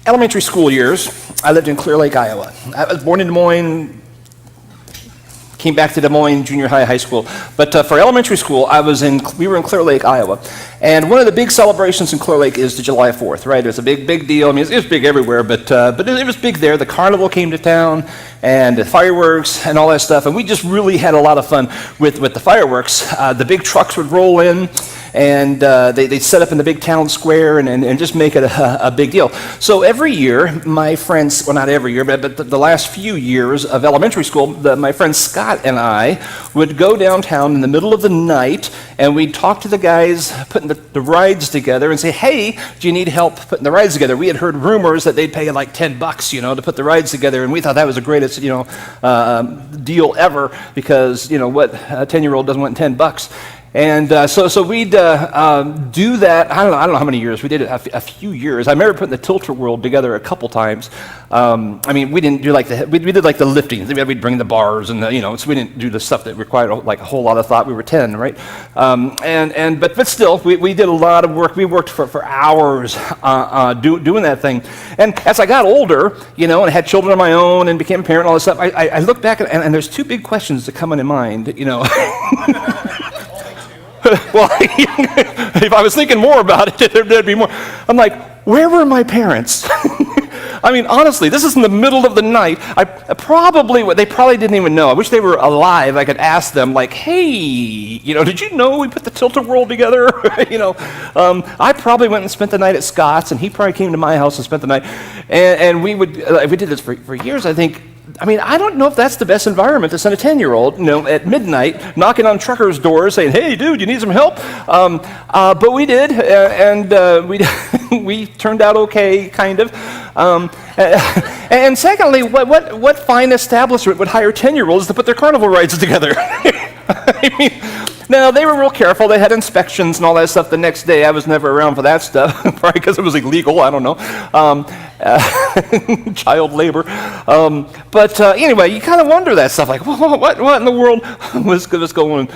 elementary school years, I lived in Clear Lake, Iowa. I was born in Des Moines, came back to Des Moines junior high school. But for elementary school, we were in Clear Lake, Iowa. And one of the big celebrations in Clear Lake is the July 4th, right? It was a big deal. I mean, it was big everywhere, but it was big there. The carnival came to town, and the fireworks and all that stuff. And we just really had a lot of fun with the fireworks. The big trucks would roll in, and they'd set up in the big town square and just make it a big deal. So every year, my friends, well, not every year, but the last few years of elementary school, my friend Scott and I would go downtown in the middle of the night, and we'd talk to the guys putting the rides together and say, hey, do you need help putting the rides together? We had heard rumors that they'd pay like $10, to put the rides together, and we thought that was the greatest, deal ever, because, what a 10-year-old doesn't want $10. And so we'd do that. I don't know how many years. We did it a few years. I remember putting the Tilter World together a couple times. We didn't do we did like the lifting. We'd bring the bars and so we didn't do the stuff that required like a whole lot of thought. We were 10, right? But still, we did a lot of work. We worked for hours doing that thing. And as I got older, and I had children of my own and became a parent and all this stuff, I look back and there's two big questions that come into mind, Well, if I was thinking more about it, there'd be more. I'm like, where were my parents? I mean, honestly, this is in the middle of the night. They probably didn't even know. I wish they were alive. I could ask them, like, hey, did you know we put the Tilter World together? I probably went and spent the night at Scott's, and he probably came to my house and spent the night. And we did this for years, I think. I don't know if that's the best environment to send a 10-year-old, at midnight, knocking on truckers' doors saying, hey, dude, you need some help? But we did, and we turned out okay, kind of. And secondly, what fine establishment would hire 10-year-olds to put their carnival rides together? No, they were real careful. They had inspections and all that stuff the next day. I was never around for that stuff, probably because it was illegal. I don't know. Child labor. But anyway, you kind of wonder that stuff, like, what in the world was going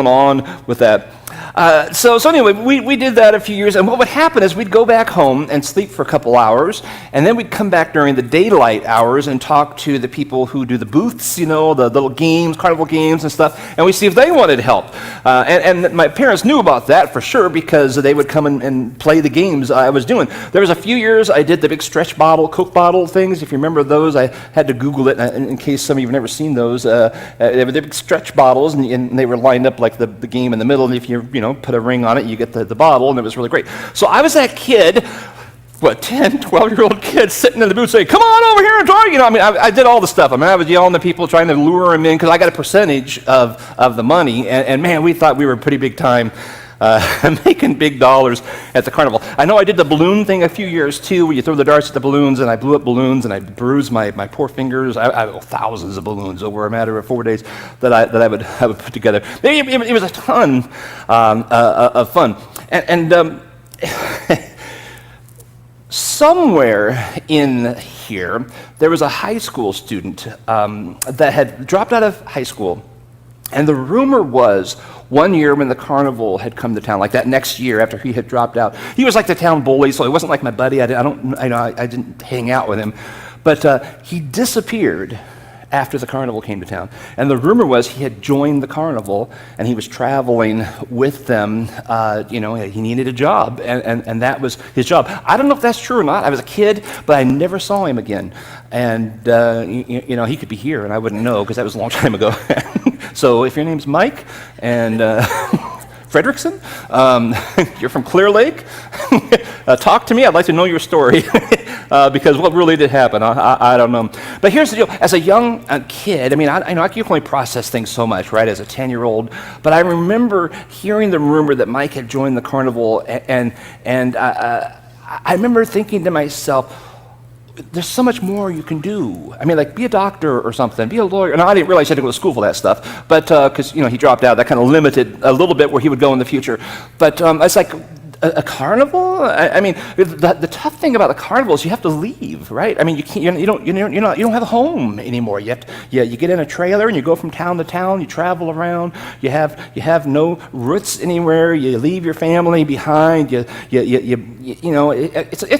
on with that? So anyway, we did that a few years, and what would happen is we'd go back home and sleep for a couple hours, and then we'd come back during the daylight hours and talk to the people who do the booths, the little games, carnival games and stuff, and we'd see if they wanted help. And my parents knew about that for sure, because they would come and play the games I was doing. There was a few years I did the big stretch bottle, Coke bottle things. If you remember those, I had to Google it in case some of you have never seen those. They were the big stretch bottles, and they were lined up like the game in the middle, and if you put a ring on it, you get the bottle, and it was really great. So I was that kid, 10, 12-year-old kid sitting in the booth saying, come on over here and talk. I did all the stuff. I was yelling at people, trying to lure them in, because I got a percentage of the money, and man, we thought we were pretty big time, making big dollars at the carnival. I know I did the balloon thing a few years too, where you throw the darts at the balloons, and I blew up balloons, and I bruised my poor fingers. I thousands of balloons over a matter of 4 days that I would put together. It was a ton of fun. And somewhere in here, there was a high school student that had dropped out of high school. And the rumor was, one year when the carnival had come to town, like that next year after he had dropped out, he was like the town bully, so he wasn't like my buddy. I didn't hang out with him, but he disappeared after the carnival came to town. And the rumor was he had joined the carnival, and he was traveling with them. He needed a job, and that was his job. I don't know if that's true or not. I was a kid, but I never saw him again. And he could be here, and I wouldn't know, because that was a long time ago. So if your name's Mike and Fredrickson, you're from Clear Lake, talk to me. I'd like to know your story, because what really did happen, I don't know. But here's the deal. As a young kid, I can only process things so much, right, as a 10-year-old, but I remember hearing the rumor that Mike had joined the carnival, and I remember thinking to myself, there's so much more you can do. Be a doctor or something, be a lawyer. And I didn't realize he had to go to school for that stuff, but because he dropped out, that kind of limited a little bit where he would go in the future. But it's like A carnival? I mean, the tough thing about the carnival is you have to leave, right? I mean, you can't. You don't have a home anymore. You get in a trailer and you go from town to town. You travel around. You have no roots anywhere. You leave your family behind. It's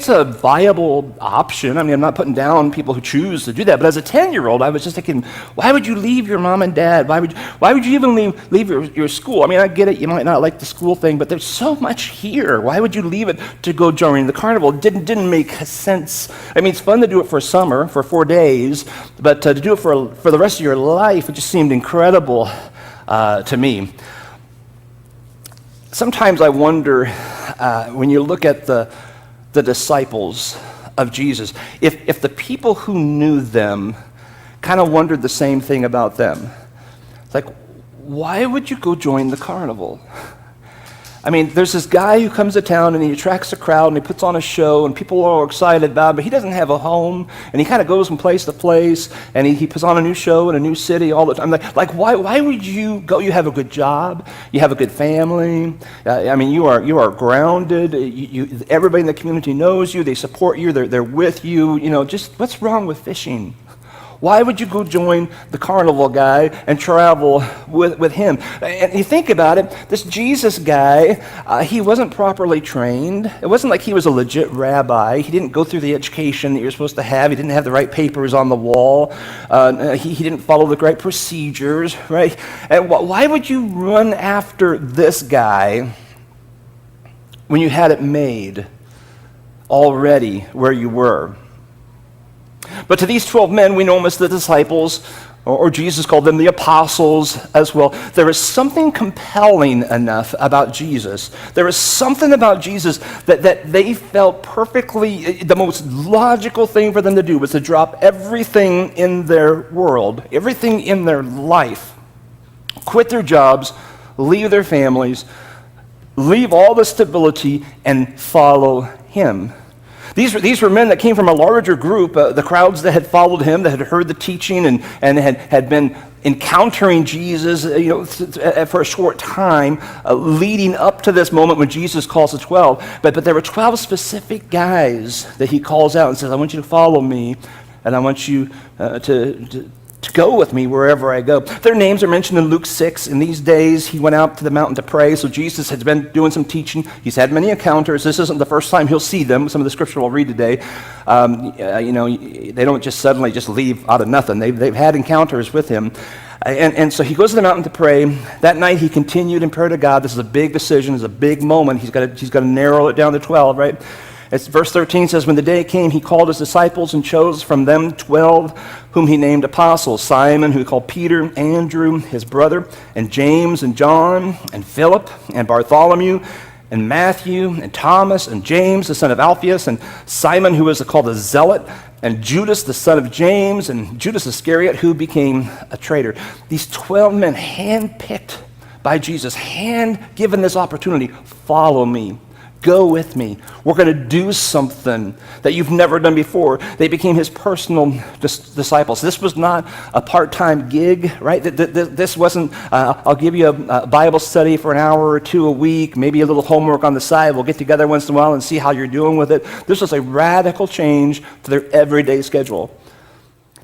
a viable option. I mean, I'm not putting down people who choose to do that. But as a 10-year-old, I was just thinking, why would you leave your mom and dad? Why would you even leave your school? I mean, I get it. You might not like the school thing, but there's so much here. Why would you leave it to go join the carnival? It didn't make sense. I mean, it's fun to do it for summer, for 4 days, but to do it for the rest of your life, it just seemed incredible to me. Sometimes I wonder, when you look at the disciples of Jesus, if the people who knew them kind of wondered the same thing about them. It's like, why would you go join the carnival? I mean, there's this guy who comes to town and he attracts a crowd and he puts on a show and people are all excited about it, but he doesn't have a home and he kind of goes from place to place and he puts on a new show in a new city all the time. Like why would you go? You have a good job, you have a good family. I mean, you are grounded. Everybody in the community knows you. They support you. They're with you. Just what's wrong with fishing? Why would you go join the carnival guy and travel with him? And you think about it, this Jesus guy, he wasn't properly trained. It wasn't like he was a legit rabbi. He didn't go through the education that you're supposed to have. He didn't have the right papers on the wall. He didn't follow the right procedures, right? And why would you run after this guy when you had it made already where you were? But to these 12 men, we know them as the disciples, or Jesus called them the apostles as well. There is something compelling enough about Jesus. There is something about Jesus that they felt perfectly, the most logical thing for them to do was to drop everything in their world, everything in their life, quit their jobs, leave their families, leave all the stability, and follow him. These were men that came from a larger group, the crowds that had followed him, that had heard the teaching and had been encountering Jesus for a short time, leading up to this moment when Jesus calls the 12. But there were 12 specific guys that he calls out and says, I want you to follow me, and I want you to go with me wherever I go. Their names are mentioned in Luke 6. In these days, he went out to the mountain to pray. So Jesus has been doing some teaching. He's had many encounters. This isn't the first time he'll see them. Some of the scripture we'll read today. They don't just suddenly just leave out of nothing. They've had encounters with him. And so he goes to the mountain to pray. That night, he continued in prayer to God. This is a big decision. It's a big moment. He's got to narrow it down to 12, right? As verse 13 says, when the day came, he called his disciples and chose from them 12, whom he named apostles. Simon, who he called Peter, Andrew, his brother, and James, and John, and Philip, and Bartholomew, and Matthew, and Thomas, and James, the son of Alphaeus, and Simon, who was called a Zealot, and Judas, the son of James, and Judas Iscariot, who became a traitor. These 12 men, handpicked by Jesus, given this opportunity, follow me. Go with me. We're going to do something that you've never done before. They became his personal disciples. This was not a part-time gig, right? This wasn't, I'll give you a Bible study for an hour or two a week, maybe a little homework on the side. We'll get together once in a while and see how you're doing with it. This was a radical change to their everyday schedule.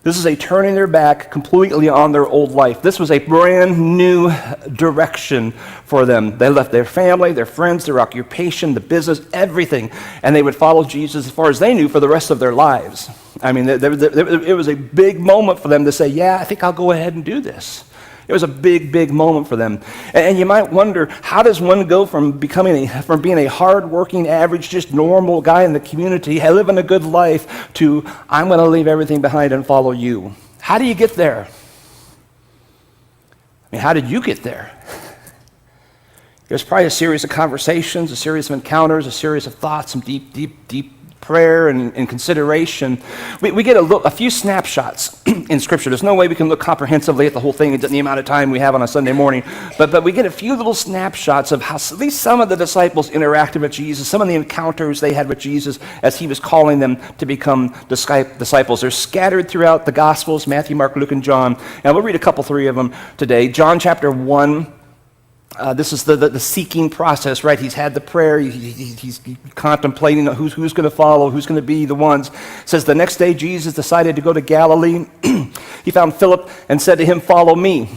This is a turning their back completely on their old life. This was a brand new direction for them. They left their family, their friends, their occupation, the business, everything, and they would follow Jesus as far as they knew for the rest of their lives. I mean, it was a big moment for them to say, yeah, I think I'll go ahead and do this. It was a big, big moment for them. And you might wonder, how does one go from being a hard-working, average, just normal guy in the community, living a good life, to I'm going to leave everything behind and follow you? How do you get there? I mean, how did you get there? There's probably a series of conversations, a series of encounters, a series of thoughts, some deep, deep, deep prayer and consideration. We get a few snapshots in Scripture. There's no way we can look comprehensively at the whole thing in the amount of time we have on a Sunday morning, but we get a few little snapshots of how at least some of the disciples interacted with Jesus, some of the encounters they had with Jesus as he was calling them to become disciples. They're scattered throughout the Gospels, Matthew, Mark, Luke, and John, and we'll read three of them today. John chapter 1, This is the seeking process, right? He's had the prayer. He's contemplating who's going to follow, who's going to be the ones. It says the next day Jesus decided to go to Galilee. He found Philip and said to him, "Follow me."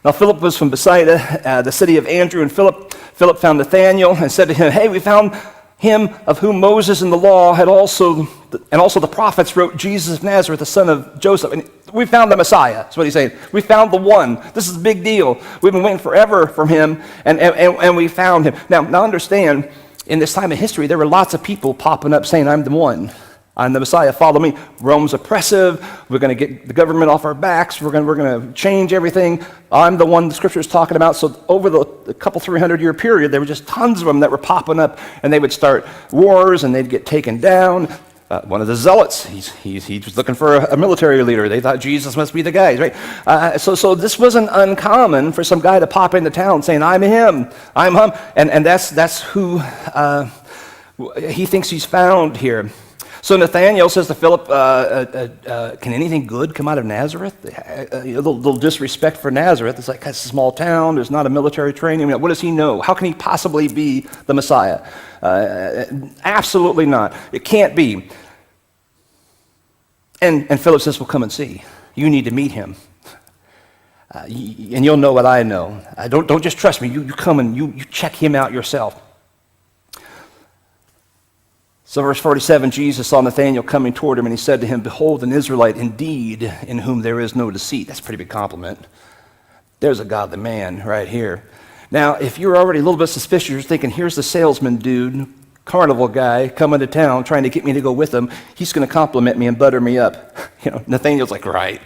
Now Philip was from Bethsaida, the city of Andrew and Philip. Philip found Nathanael and said to him, "Hey, we found him of whom Moses and the law and also the prophets wrote, Jesus of Nazareth, the son of Joseph. And we found the Messiah," that's what he's saying. We found the one. This is a big deal. We've been waiting forever for him, and we found him. Now understand, in this time of history, there were lots of people popping up saying, "I'm the one. I'm the Messiah. Follow me. Rome's oppressive. We're going to get the government off our backs. We're going to change everything. I'm the one the Scripture is talking about." So over the couple 300-year period, there were just tons of them that were popping up, and they would start wars, and they'd get taken down. One of the zealots, he was looking for a military leader. They thought Jesus must be the guy, right? So this wasn't uncommon for some guy to pop into town saying, "I'm him. I'm him," and that's who he thinks he's found here. So Nathanael says to Philip, "Can anything good come out of Nazareth?" A little disrespect for Nazareth. It's like, it's a small town. There's not a military training. I mean, what does he know? How can he possibly be the Messiah? Absolutely not. It can't be. And Philip says, "Well, come and see. You need to meet him. And you'll know what I know. Don't just trust me. You come and you check him out yourself." So verse 47, Jesus saw Nathanael coming toward him, and he said to him, "Behold, an Israelite indeed, in whom there is no deceit." That's a pretty big compliment. There's a godly man right here. Now, if you're already a little bit suspicious, you're thinking, here's the salesman dude, carnival guy, coming to town, trying to get me to go with him. He's going to compliment me and butter me up. Nathanael's like, right.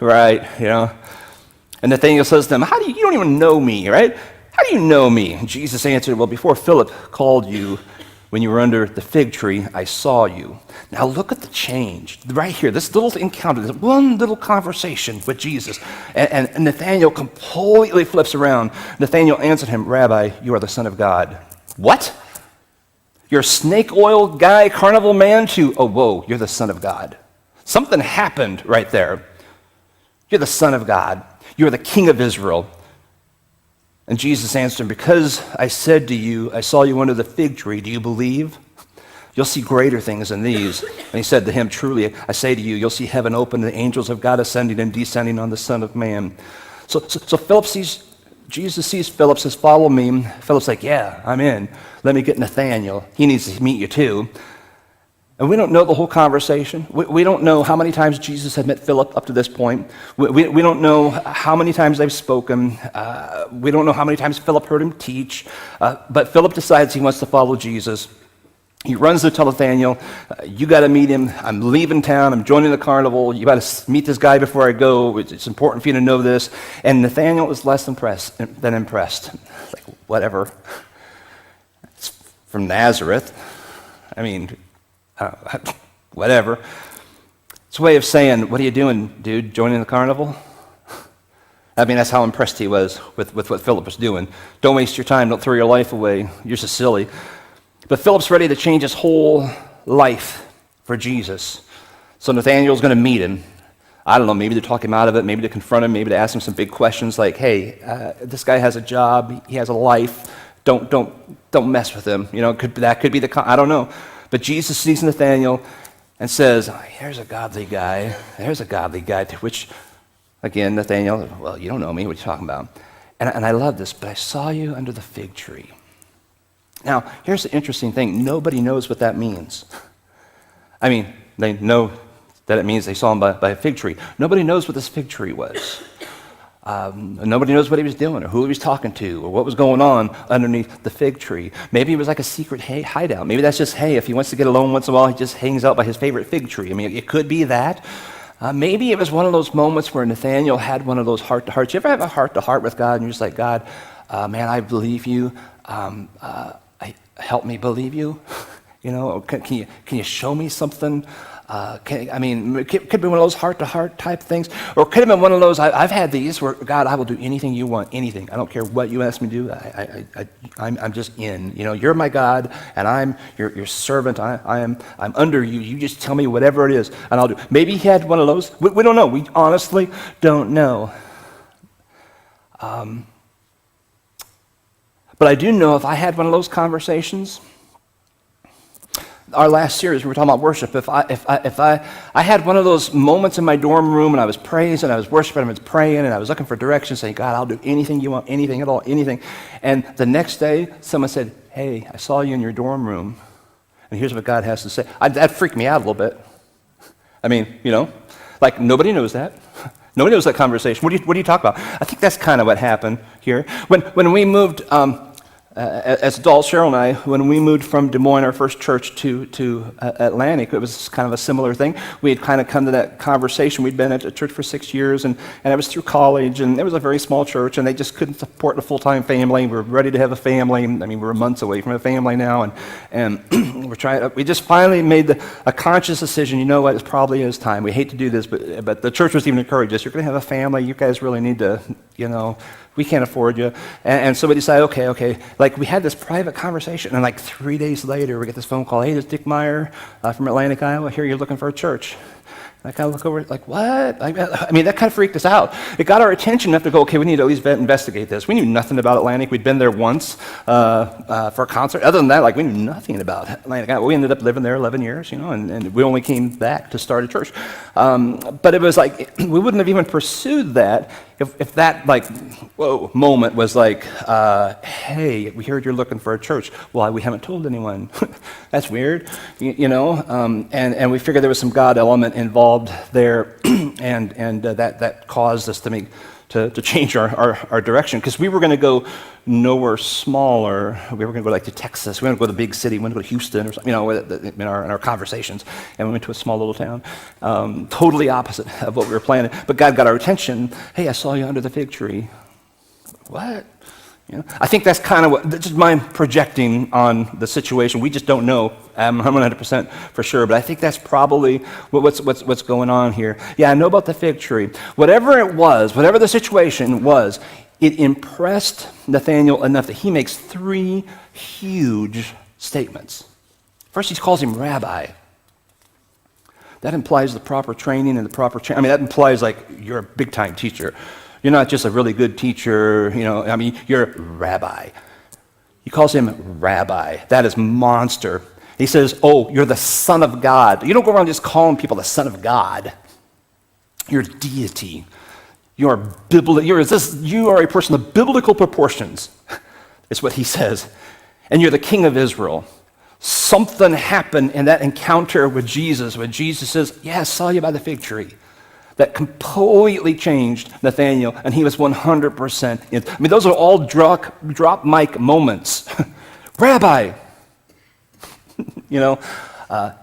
Right, And Nathanael says to him, you don't even know me, right? How do you know me? And Jesus answered, "Well, before Philip called you, when you were under the fig tree, I saw you." Now look at the change right here. This little encounter, this one little conversation with Jesus. And Nathanael completely flips around. Nathanael answered him, "Rabbi, you are the Son of God." What? You're a snake oil guy, carnival man, to, oh, whoa, you're the Son of God. Something happened right there. You're the Son of God. You're the King of Israel. And Jesus answered him, "Because I said to you, I saw you under the fig tree, do you believe? You'll see greater things than these." And he said to him, "Truly, I say to you, you'll see heaven open and the angels of God ascending and descending on the Son of Man." So Jesus sees Philip, says, "Follow me." Philip's like, "Yeah, I'm in. Let me get Nathanael. He needs to meet you too." And we don't know the whole conversation. We don't know how many times Jesus had met Philip up to this point. We don't know how many times they've spoken. We don't know how many times Philip heard him teach. But Philip decides he wants to follow Jesus. He runs to tell Nathanael, "You got to meet him. I'm leaving town. I'm joining the carnival. You got to meet this guy before I go. It's important for you to know this." And Nathanael is less impressed than impressed. Like, whatever. It's from Nazareth. I mean, whatever. It's a way of saying, "What are you doing, dude? Joining the carnival?" I mean, that's how impressed he was with what Philip was doing. Don't waste your time. Don't throw your life away. You're so silly. But Philip's ready to change his whole life for Jesus. So Nathanael's going to meet him. I don't know, maybe to talk him out of it, maybe to confront him, maybe to ask him some big questions like, "Hey, this guy has a job. He has a life. Don't mess with him." That could be I don't know. But Jesus sees Nathanael and says, "Here's a godly guy. There's a godly guy." To which, again, Nathanael, "Well, you don't know me. What are you talking about?" And I love this, "But I saw you under the fig tree." Now, here's the interesting thing. Nobody knows what that means. I mean, they know that it means they saw him by a fig tree. Nobody knows what this fig tree was. Nobody knows what he was doing or who he was talking to or what was going on underneath the fig tree. Maybe it was like a secret hideout. Maybe that's just, hey, if he wants to get alone once in a while, he just hangs out by his favorite fig tree. I mean, it could be that. Maybe it was one of those moments where Nathanael had one of those heart-to-hearts. You ever have a heart-to-heart with God and you're just like, "God, man, I believe you. Help me believe you. Can you show me something?" It could be one of those heart-to-heart type things. Or it could have been one of those, I've had these where, "God, I will do anything you want, anything. I don't care what you ask me to do. I'm just in. You're my God, and I'm your servant. I'm under you. You just tell me whatever it is, and I'll do." Maybe he had one of those. We don't know. We honestly don't know. But I do know if I had one of those conversations, our last series we were talking about worship. If I had one of those moments in my dorm room and I was praising, I was worshiping, I was praying, and I was looking for direction, saying, God, I'll do anything you want, anything at all, anything. And the next day, someone said, hey, I saw you in your dorm room, and here's what God has to say. That freaked me out a little bit. I mean, like nobody knows that. Nobody knows that conversation. What do you talk about? I think that's kind of what happened here. When we moved, as adults, Cheryl and I, when we moved from Des Moines, our first church, to Atlantic, it was kind of a similar thing. We had kind of come to that conversation. We'd been at a church for 6 years, and I was through college, and it was a very small church, and they just couldn't support a full-time family. We were ready to have a family. I mean, we're months away from a family now, and we just finally made a conscious decision. You know what? It probably is time. We hate to do this, but the church was even encouraged us. You're going to have a family. You guys really need to, we can't afford you. And so we decided, okay. Like, we had this private conversation, and like 3 days later, we get this phone call. Hey, this is Dick Meyer from Atlantic, Iowa. Here, you're looking for a church. And I kind of look over, like, what? I mean, that kind of freaked us out. It got our attention enough to go, okay, we need to at least investigate this. We knew nothing about Atlantic. We'd been there once for a concert. Other than that, like, we knew nothing about Atlantic. We ended up living there 11 years, and we only came back to start a church. But it was like, we wouldn't have even pursued that if that, like, whoa, moment was like, hey, we heard you're looking for a church. Well, we haven't told anyone. That's weird, and we figured there was some God element involved there, and that caused us to change our direction, because we were going to go nowhere smaller. We were going to go like to Texas. We were going to go to the big city. We were going to go to Houston or something, in our conversations. And we went to a small little town, totally opposite of what we were planning. But God got our attention. Hey, I saw you under the fig tree. What? I think that's kind of that's just my projecting on the situation. We just don't know. I'm 100% for sure, but I think that's probably what's going on here. Yeah, I know about the fig tree. Whatever it was, whatever the situation was, it impressed Nathanael enough that he makes 3 huge statements. First, he calls him rabbi. That implies the proper training and the proper that implies like you're a big-time teacher. You're not just a really good teacher, you're a rabbi. He calls him rabbi. That is monster. He says, oh, you're the Son of God. You don't go around just calling people the Son of God. You're deity. You are a person of biblical proportions, is what he says. And you're the King of Israel. Something happened in that encounter with Jesus when Jesus says, yeah, I saw you by the fig tree. That completely changed Nathanael, and he was 100% in. Those are all drop mic moments. Rabbi,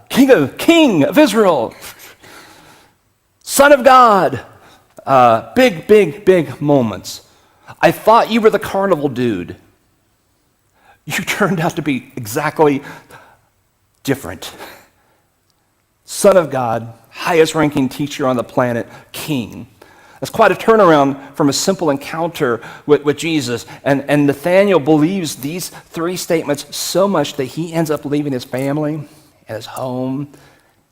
King of Israel, Son of God, big moments. I thought you were the carnival dude. You turned out to be exactly different. Son of God, highest ranking teacher on the planet, king. That's quite a turnaround from a simple encounter with Jesus. And Nathanael believes these 3 statements so much that he ends up leaving his family and his home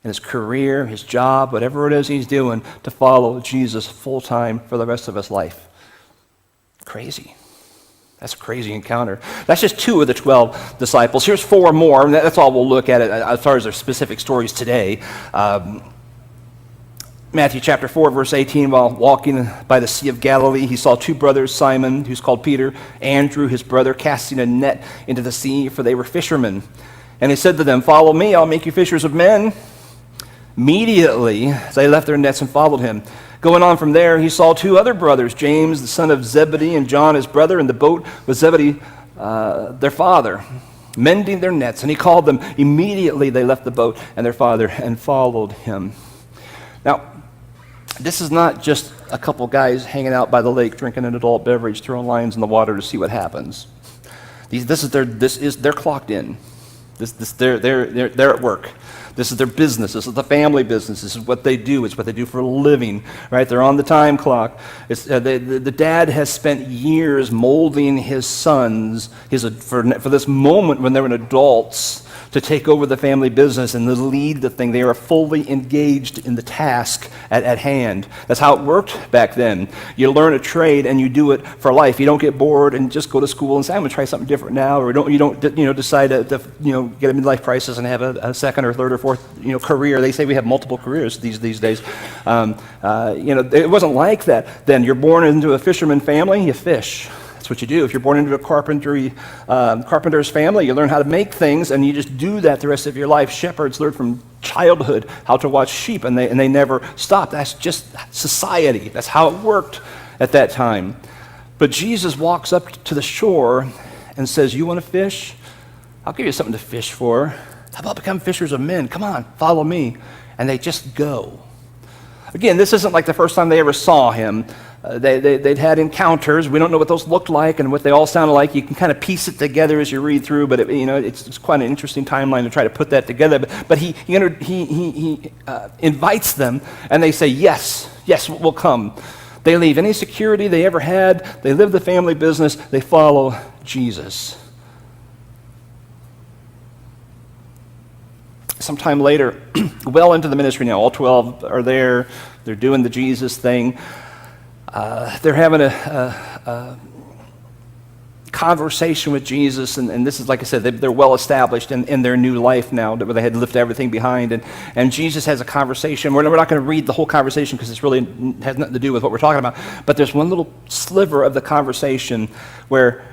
and his career, his job, whatever it is he's doing, to follow Jesus full time for the rest of his life. Crazy. That's a crazy encounter. That's just 2 of the 12 disciples. Here's 4 more, and that's all we'll look at it as far as their specific stories today. Matthew chapter 4, verse 18, while walking by the Sea of Galilee, he saw 2 brothers, Simon, who's called Peter, Andrew, his brother, casting a net into the sea, for they were fishermen. And he said to them, follow me, I'll make you fishers of men. Immediately, they left their nets and followed him. Going on from there, he saw 2 other brothers, James, the son of Zebedee, and John, his brother, in the boat with Zebedee, their father, mending their nets. And he called them. Immediately, they left the boat and their father and followed him. Now, this is not just a couple guys hanging out by the lake, drinking an adult beverage, throwing lines in the water to see what happens. They're clocked in. They're at work. This is their business. This is the family business. This is what they do. It's what they do for a living, right? They're on the time clock. The dad has spent years molding his sons for this moment when they're adults to take over the family business and to lead the thing. They are fully engaged in the task at hand. That's how it worked back then. You learn a trade and you do it for life. You don't get bored and just go to school and say, I'm going to try something different now, or you don't decide to get a midlife crisis and have a second or third or fourth career. They say we have multiple careers these days. It wasn't like that then. You're born into a fisherman family, you fish. That's what you do. If you're born into a carpenter's family, you learn how to make things, and you just do that the rest of your life. Shepherds learn from childhood how to watch sheep, and they never stop. That's just society. That's how it worked at that time. But Jesus walks up to the shore and says, you want to fish? I'll give you something to fish for. How about become fishers of men? Come on, follow me. And they just go. Again, this isn't like the first time they ever saw him. They'd had encounters. We don't know what those looked like and what they all sounded like. You can kind of piece it together as you read through, but it's quite an interesting timeline to try to put that together. But he invites them, and they say, yes, we'll come. They leave any security they ever had. They live the family business. They follow Jesus. Sometime later, well into the ministry now, all 12 are there. They're doing the Jesus thing. They're having a conversation with Jesus, and this is, like I said, they're well established in their new life now, where they had to lift everything behind, and Jesus has a conversation. We're not going to read the whole conversation because it really has nothing to do with what we're talking about, but there's one little sliver of the conversation where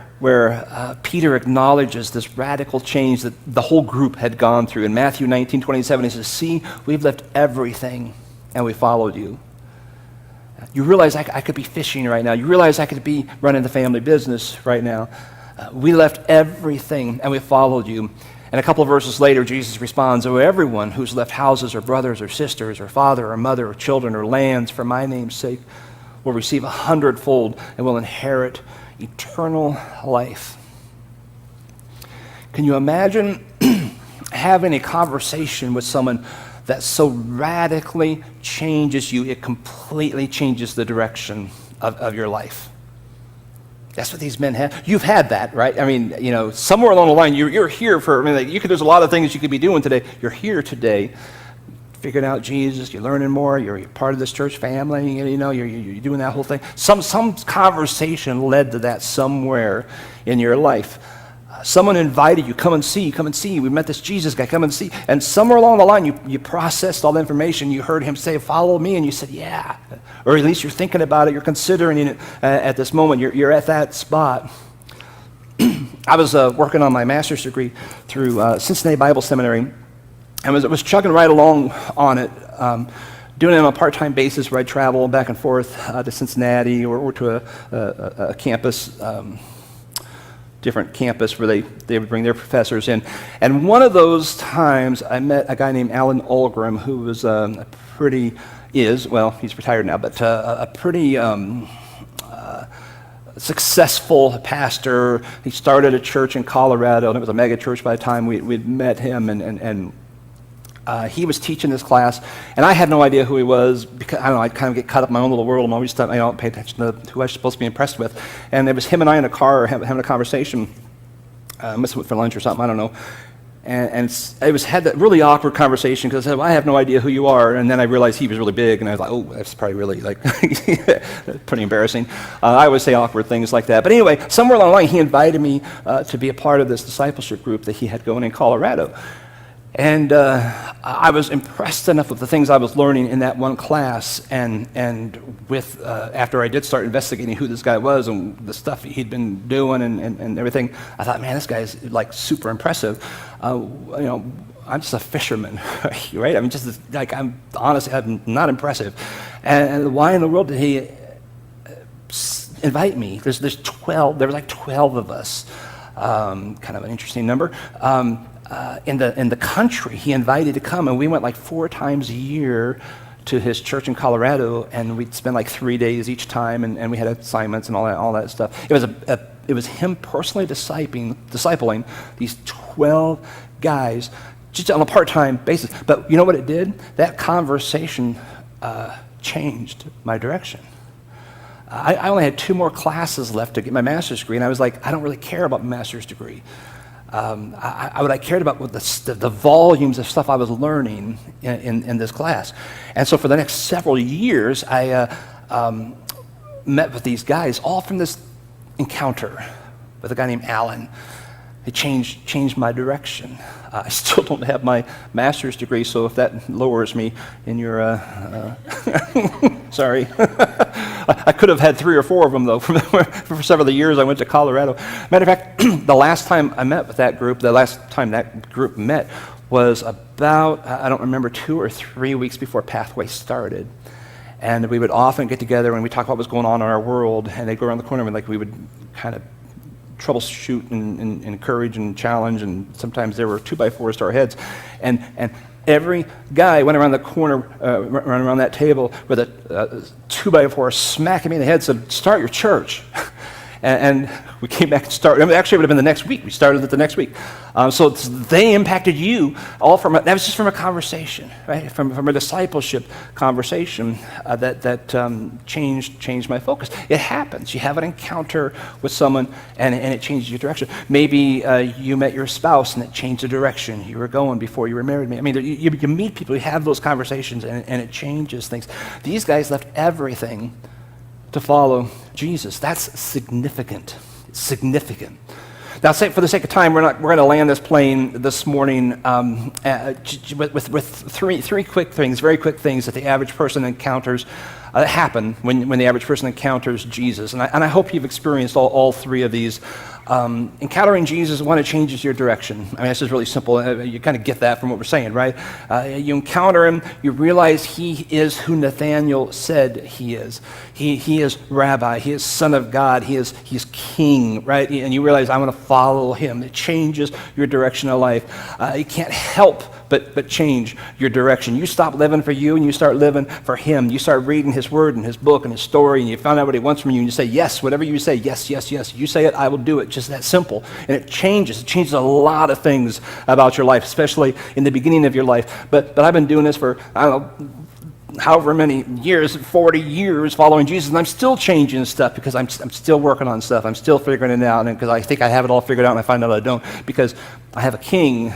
Peter acknowledges this radical change that the whole group had gone through. In Matthew 19:27, he says, see, we've left everything and we followed you. You realize I could be fishing right now. You realize I could be running the family business right now. We left everything and we followed you. And a couple of verses later, Jesus responds, oh, everyone who's left houses or brothers or sisters or father or mother or children or lands for my name's sake will receive 100-fold and will inherit eternal life. Can you imagine having a conversation with someone that so radically changes you, it completely changes the direction of your life? That's what these men had. You've had that, right? I mean, somewhere along the line, you're here for, there's a lot of things you could be doing today. You're here today, figuring out Jesus, you're learning more, you're part of this church family, you're doing that whole thing. Some conversation led to that somewhere in your life. Someone invited you, come and see. We met this Jesus guy, come and see. And somewhere along the line, you processed all the information. You heard him say, follow me, and you said, yeah. Or at least you're thinking about it, you're considering it at this moment. You're at that spot. I was working on my master's degree through Cincinnati Bible Seminary, and was chugging right along on it, doing it on a part-time basis where I travel back and forth to Cincinnati or to a campus, different campus where they would bring their professors in. And one of those times I met a guy named Alan Olgrim, who was he's retired now, but a pretty successful pastor. He started a church in Colorado, and it was a mega church by the time we'd met him, and he was teaching this class, and I had no idea who he was because, I don't know, I kind of get caught up in my own little world. I'm always I don't pay attention to who I'm supposed to be impressed with. And it was him and I in a car having a conversation. Must have went for lunch or something, I don't know. And it had that really awkward conversation because I said, well, I have no idea who you are. And then I realized he was really big, and I was like, oh, that's probably really pretty embarrassing. I always say awkward things like that. But anyway, somewhere along the line, he invited me to be a part of this discipleship group that he had going in Colorado. And I was impressed enough with the things I was learning in that one class, and with after I did start investigating who this guy was and the stuff he'd been doing and everything, I thought, man, this guy's like super impressive. I'm just a fisherman, right? I'm honestly, I'm not impressive. And why in the world did he invite me? There's 12. There were like 12 of us. Kind of an interesting number. In the country, he invited to come, and we went like 4 times a year to his church in Colorado, and we'd spend like 3 days each time, and we had assignments and all that stuff. It was him personally discipling these 12 guys just on a part-time basis. But you know what it did? That conversation changed my direction. I only had 2 more classes left to get my master's degree, and I was like, I don't really care about my master's degree. What I cared about was the volumes of stuff I was learning in this class. And so for the next several years, I met with these guys, all from this encounter with a guy named Alan. It changed my direction. I still don't have my master's degree, so if that lowers me in your, sorry. I could have had 3 or 4 of them, though, for several of the years I went to Colorado. Matter of fact, the last time I met with that group, the last time that group met was about, I don't remember, 2 or 3 weeks before Pathway started. And we would often get together and we talk about what's going on in our world, and they'd go around the corner and we would kind of troubleshoot and encourage and challenge, and sometimes there were 2x4s to our heads. And every guy went around the corner, around that table with a 2x4, smacking me in the head, said, "Start your church." And we came back and started. Actually, it would have been the next week. We started it the next week. So they impacted you all that was just from a conversation, right? From a discipleship conversation that changed my focus. It happens. You have an encounter with someone, and it changes your direction. Maybe you met your spouse, and it changed the direction you were going before you were married. I mean, you meet people, you have those conversations, and it changes things. These guys left everything to follow Jesus. That's significant. It's significant. Now, for the sake of time, we're going to land this plane this morning with three quick things, very quick things that the average person encounters that happen when the average person encounters Jesus. And I hope you've experienced all 3 of these. Encountering Jesus, one, it changes your direction. I mean, this is really simple. You kind of get that from what we're saying, right? You encounter him, you realize he is who Nathanael said he is. He is Rabbi, he is Son of God, he's King, right? And you realize, I'm going to follow him. It changes your direction of life. You can't help but change your direction. You stop living for you and you start living for him. You start reading his word and his book and his story, and you find out what he wants from you, and you say, yes, whatever you say, yes, yes, yes. You say it, I will do it. Just that simple. And it changes a lot of things about your life, especially in the beginning of your life. But I've been doing this for, I don't know, however many years, 40 years following Jesus, and I'm still changing stuff because I'm still working on stuff. I'm still figuring it out, and because I think I have it all figured out, and I find out I don't, because I have a king,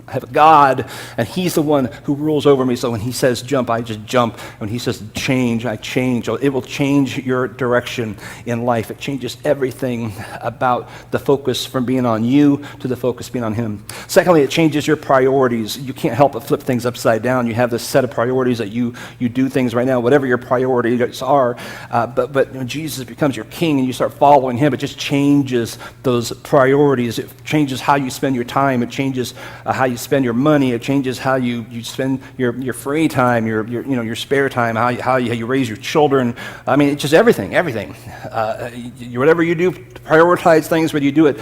I have a God, and he's the one who rules over me. So when he says jump, I just jump. When he says change, I change. It will change your direction in life. It changes everything about the focus from being on you to the focus being on him. Secondly, it changes your priorities. You can't help but flip things upside down. You have this set of priorities that you do things right now, whatever your priorities are. But when Jesus becomes your king and you start following him, it just changes those priorities. It changes how you spend your time. It changes how you spend your money. It changes how you spend your free time, your spare time, how you raise your children. I mean, it's just everything. Whatever you do, prioritize things, whether you do it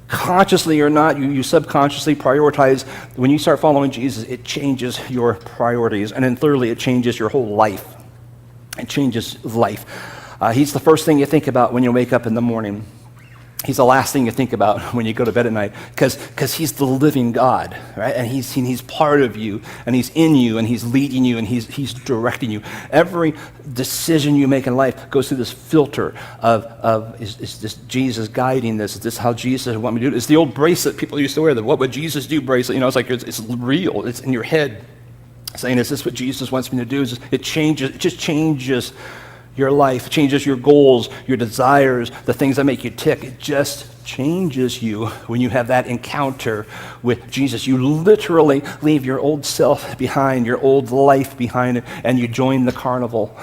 consciously or not, you subconsciously prioritize. When you start following Jesus, it changes your priorities. And then thirdly, it changes your whole life. It changes life. He's the first thing you think about when you wake up in the morning. He's the last thing you think about when you go to bed at night, because he's the living God, right? And he's part of you, and he's in you, and he's leading you, and he's directing you. Every decision you make in life goes through this filter of is this Jesus guiding this? Is this how Jesus would want me to do it? It's the old bracelet people used to wear, the "What would Jesus do" bracelet. It's like it's real. It's in your head, saying, "Is this what Jesus wants me to do?" It just changes your life, changes your goals, your desires, the things that make you tick. It just changes you when you have that encounter with Jesus. You literally leave your old self behind, your old life behind, and you join the carnival,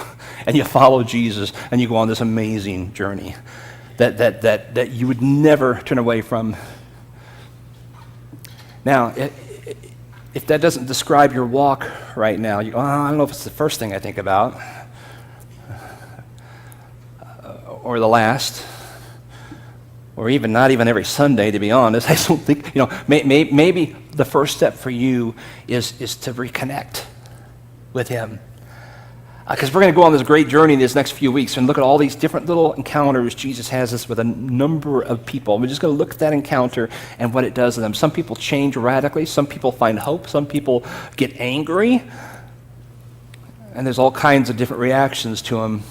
and you follow Jesus, and you go on this amazing journey that you would never turn away from. Now, if that doesn't describe your walk right now, I don't know if it's the first thing I think about, or the last, or even not even every Sunday, to be honest. I don't think, maybe the first step for you is to reconnect with him. Because we're going to go on this great journey these next few weeks and look at all these different little encounters Jesus has us with a number of people. We're just going to look at that encounter and what it does to them. Some people change radically. Some people find hope. Some people get angry. And there's all kinds of different reactions to them.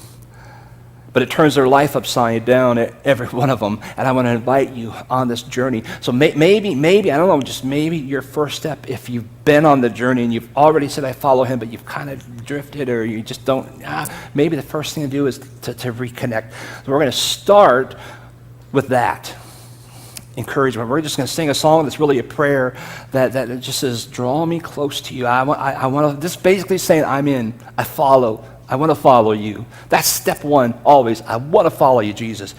But it turns their life upside down, every one of them. And I want to invite you on this journey. So maybe, I don't know, just maybe your first step, if you've been on the journey and you've already said, I follow him, but you've kind of drifted or you just don't, maybe the first thing to do is to reconnect. So we're going to start with that encouragement. We're just going to sing a song that's really a prayer that just says, draw me close to you. I want to, just basically saying, I'm in, I follow. I want to follow you. That's step one, always. I want to follow you, Jesus.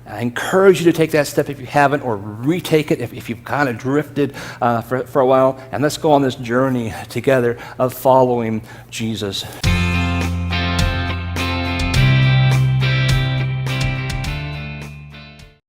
I encourage you to take that step if you haven't, or retake it if you've kind of drifted for a while. And let's go on this journey together of following Jesus.